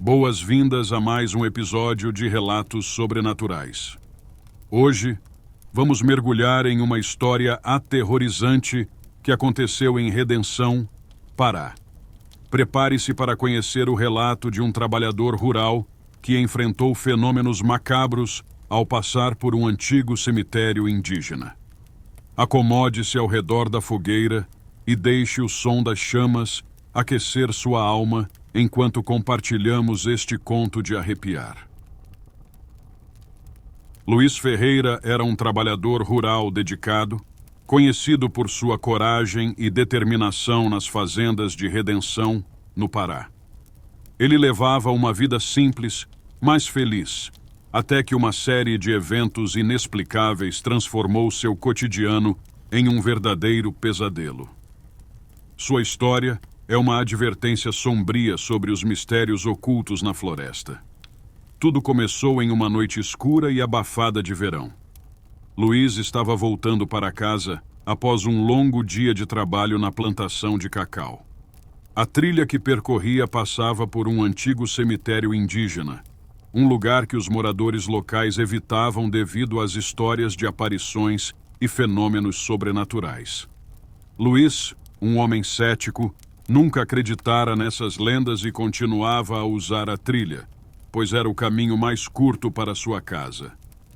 Boas-vindas a mais um episódio de Relatos Sobrenaturais. Hoje, vamos mergulhar em uma história aterrorizante que aconteceu em Redenção, Pará. Prepare-se para conhecer o relato de um trabalhador rural que enfrentou fenômenos macabros ao passar por um antigo cemitério indígena. Acomode-se ao redor da fogueira e deixe o som das chamas aquecer sua alma enquanto compartilhamos este conto de arrepiar. Luiz Ferreira era um trabalhador rural dedicado, conhecido por sua coragem e determinação nas fazendas de Redenção, no Pará. Ele levava uma vida simples, mas feliz, até que uma série de eventos inexplicáveis transformou seu cotidiano em um verdadeiro pesadelo. Sua história é uma advertência sombria sobre os mistérios ocultos na floresta. Tudo começou em uma noite escura e abafada de verão. Luiz estava voltando para casa após um longo dia de trabalho na plantação de cacau. A trilha que percorria passava por um antigo cemitério indígena, um lugar que os moradores locais evitavam devido às histórias de aparições e fenômenos sobrenaturais. Luiz, um homem cético, nunca acreditara nessas lendas e continuava a usar a trilha, pois era o caminho mais curto para sua casa.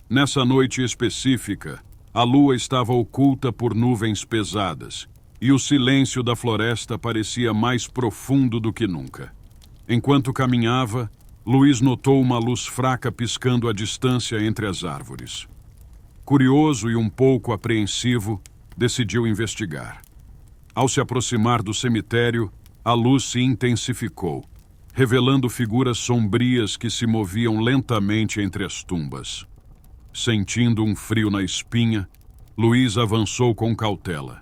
Nessa noite específica, a lua estava oculta por nuvens pesadas e o silêncio da floresta parecia mais profundo do que nunca. Enquanto caminhava, Luiz notou uma luz fraca piscando à distância entre as árvores. Curioso e um pouco apreensivo, decidiu investigar. Ao se aproximar do cemitério, a luz se intensificou, revelando figuras sombrias que se moviam lentamente entre as tumbas. Sentindo um frio na espinha, Luiz avançou com cautela.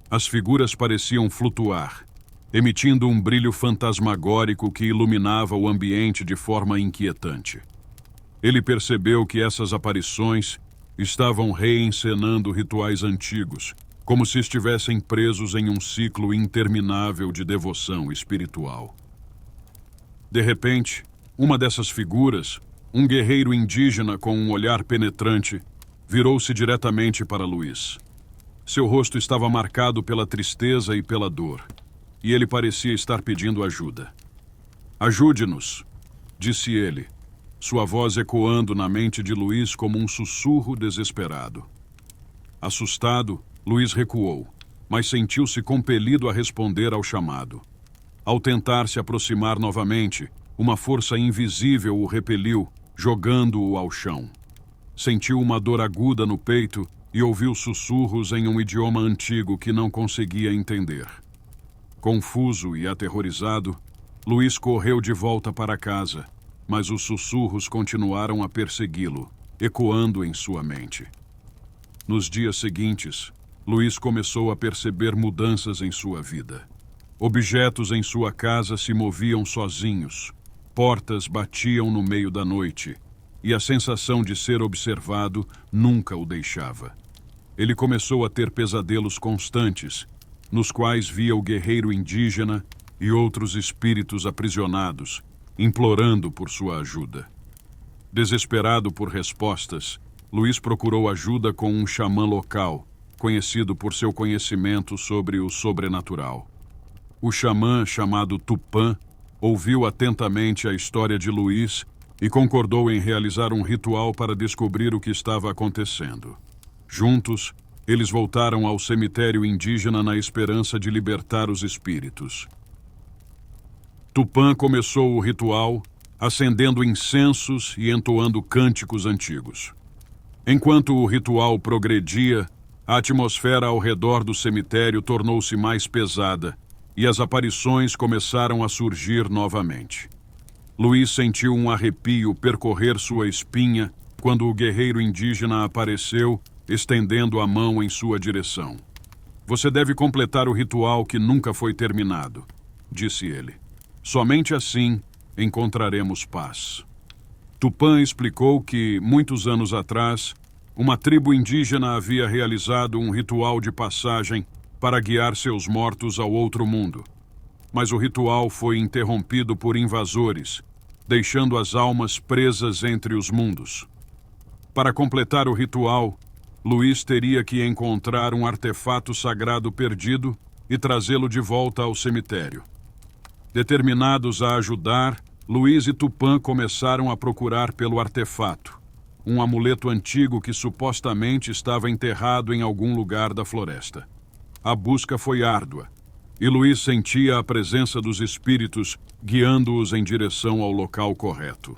As figuras pareciam flutuar, emitindo um brilho fantasmagórico que iluminava o ambiente de forma inquietante. Ele percebeu que essas aparições estavam reencenando rituais antigos, como se estivessem presos em um ciclo interminável de devoção espiritual. De repente, uma dessas figuras, um guerreiro indígena com um olhar penetrante, virou-se diretamente para Luiz. Seu rosto estava marcado pela tristeza e pela dor, e ele parecia estar pedindo ajuda. "Ajude-nos", disse ele, sua voz ecoando na mente de Luiz como um sussurro desesperado. Assustado, Luiz recuou, mas sentiu-se compelido a responder ao chamado. Ao tentar se aproximar novamente, uma força invisível o repeliu, jogando-o ao chão. Sentiu uma dor aguda no peito e ouviu sussurros em um idioma antigo que não conseguia entender. Confuso e aterrorizado, Luiz correu de volta para casa, mas os sussurros continuaram a persegui-lo, ecoando em sua mente. Nos dias seguintes, Luiz começou a perceber mudanças em sua vida. Objetos em sua casa se moviam sozinhos, portas batiam no meio da noite, e a sensação de ser observado nunca o deixava. Ele começou a ter pesadelos constantes, nos quais via o guerreiro indígena e outros espíritos aprisionados, implorando por sua ajuda. Desesperado por respostas, Luiz procurou ajuda com um xamã local, conhecido por seu conhecimento sobre o sobrenatural. O xamã, chamado Tupã, ouviu atentamente a história de Luiz e concordou em realizar um ritual para descobrir o que estava acontecendo. Juntos, eles voltaram ao cemitério indígena na esperança de libertar os espíritos. Tupã começou o ritual, acendendo incensos e entoando cânticos antigos. Enquanto o ritual progredia, a atmosfera ao redor do cemitério tornou-se mais pesada e as aparições começaram a surgir novamente. Luiz sentiu um arrepio percorrer sua espinha quando o guerreiro indígena apareceu, estendendo a mão em sua direção. "Você deve completar o ritual que nunca foi terminado", disse ele. "Somente assim encontraremos paz." Tupã explicou que, muitos anos atrás, uma tribo indígena havia realizado um ritual de passagem para guiar seus mortos ao outro mundo. Mas o ritual foi interrompido por invasores, deixando as almas presas entre os mundos. Para completar o ritual, Luís teria que encontrar um artefato sagrado perdido e trazê-lo de volta ao cemitério. Determinados a ajudar, Luís e Tupã começaram a procurar pelo artefato, um amuleto antigo que supostamente estava enterrado em algum lugar da floresta. A busca foi árdua, e Luís sentia a presença dos espíritos guiando-os em direção ao local correto.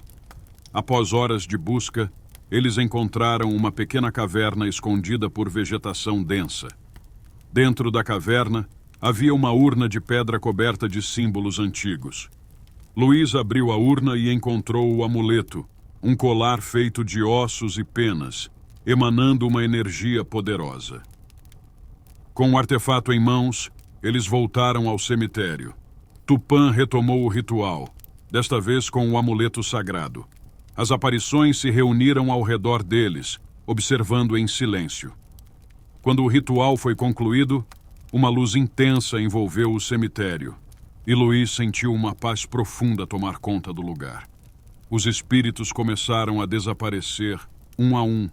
Após horas de busca, eles encontraram uma pequena caverna escondida por vegetação densa. Dentro da caverna, havia uma urna de pedra coberta de símbolos antigos. Luís abriu a urna e encontrou o amuleto, um colar feito de ossos e penas, emanando uma energia poderosa. Com o artefato em mãos, eles voltaram ao cemitério. Tupã retomou o ritual, desta vez com o amuleto sagrado. As aparições se reuniram ao redor deles, observando em silêncio. Quando o ritual foi concluído, uma luz intensa envolveu o cemitério, e Luís sentiu uma paz profunda tomar conta do lugar. Os espíritos começaram a desaparecer, um a um,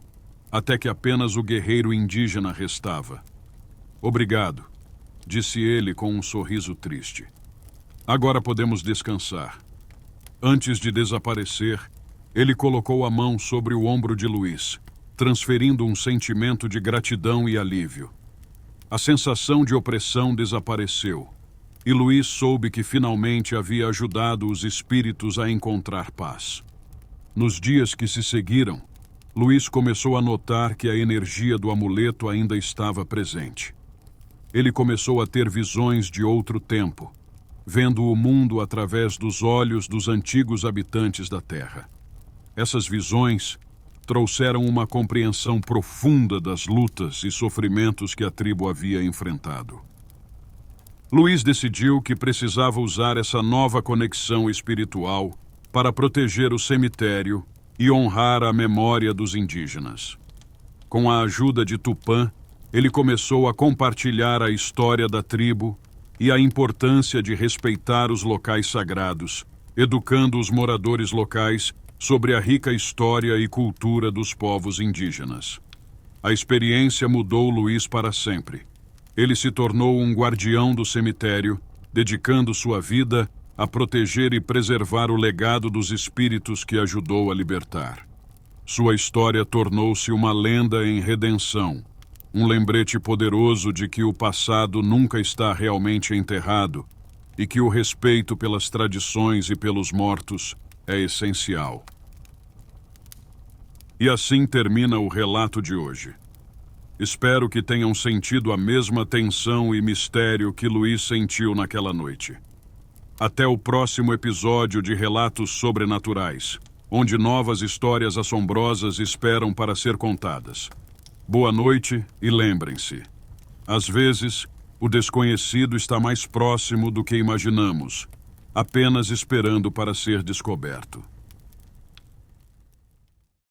até que apenas o guerreiro indígena restava. "Obrigado", disse ele com um sorriso triste. "Agora podemos descansar." Antes de desaparecer, ele colocou a mão sobre o ombro de Luís, transferindo um sentimento de gratidão e alívio. A sensação de opressão desapareceu, e Luís soube que finalmente havia ajudado os espíritos a encontrar paz. Nos dias que se seguiram, Luís começou a notar que a energia do amuleto ainda estava presente. Ele começou a ter visões de outro tempo, vendo o mundo através dos olhos dos antigos habitantes da Terra. Essas visões trouxeram uma compreensão profunda das lutas e sofrimentos que a tribo havia enfrentado. Luís decidiu que precisava usar essa nova conexão espiritual para proteger o cemitério e honrar a memória dos indígenas. Com a ajuda de Tupã, ele começou a compartilhar a história da tribo e a importância de respeitar os locais sagrados, educando os moradores locais sobre a rica história e cultura dos povos indígenas. A experiência mudou Luís para sempre. Ele se tornou um guardião do cemitério, dedicando sua vida a proteger e preservar o legado dos espíritos que ajudou a libertar. Sua história tornou-se uma lenda em redenção, um lembrete poderoso de que o passado nunca está realmente enterrado e que o respeito pelas tradições e pelos mortos é essencial. E assim termina o relato de hoje. Espero que tenham sentido a mesma tensão e mistério que Luís sentiu naquela noite. Até o próximo episódio de Relatos Sobrenaturais, onde novas histórias assombrosas esperam para ser contadas. Boa noite e lembrem-se, às vezes, o desconhecido está mais próximo do que imaginamos, apenas esperando para ser descoberto.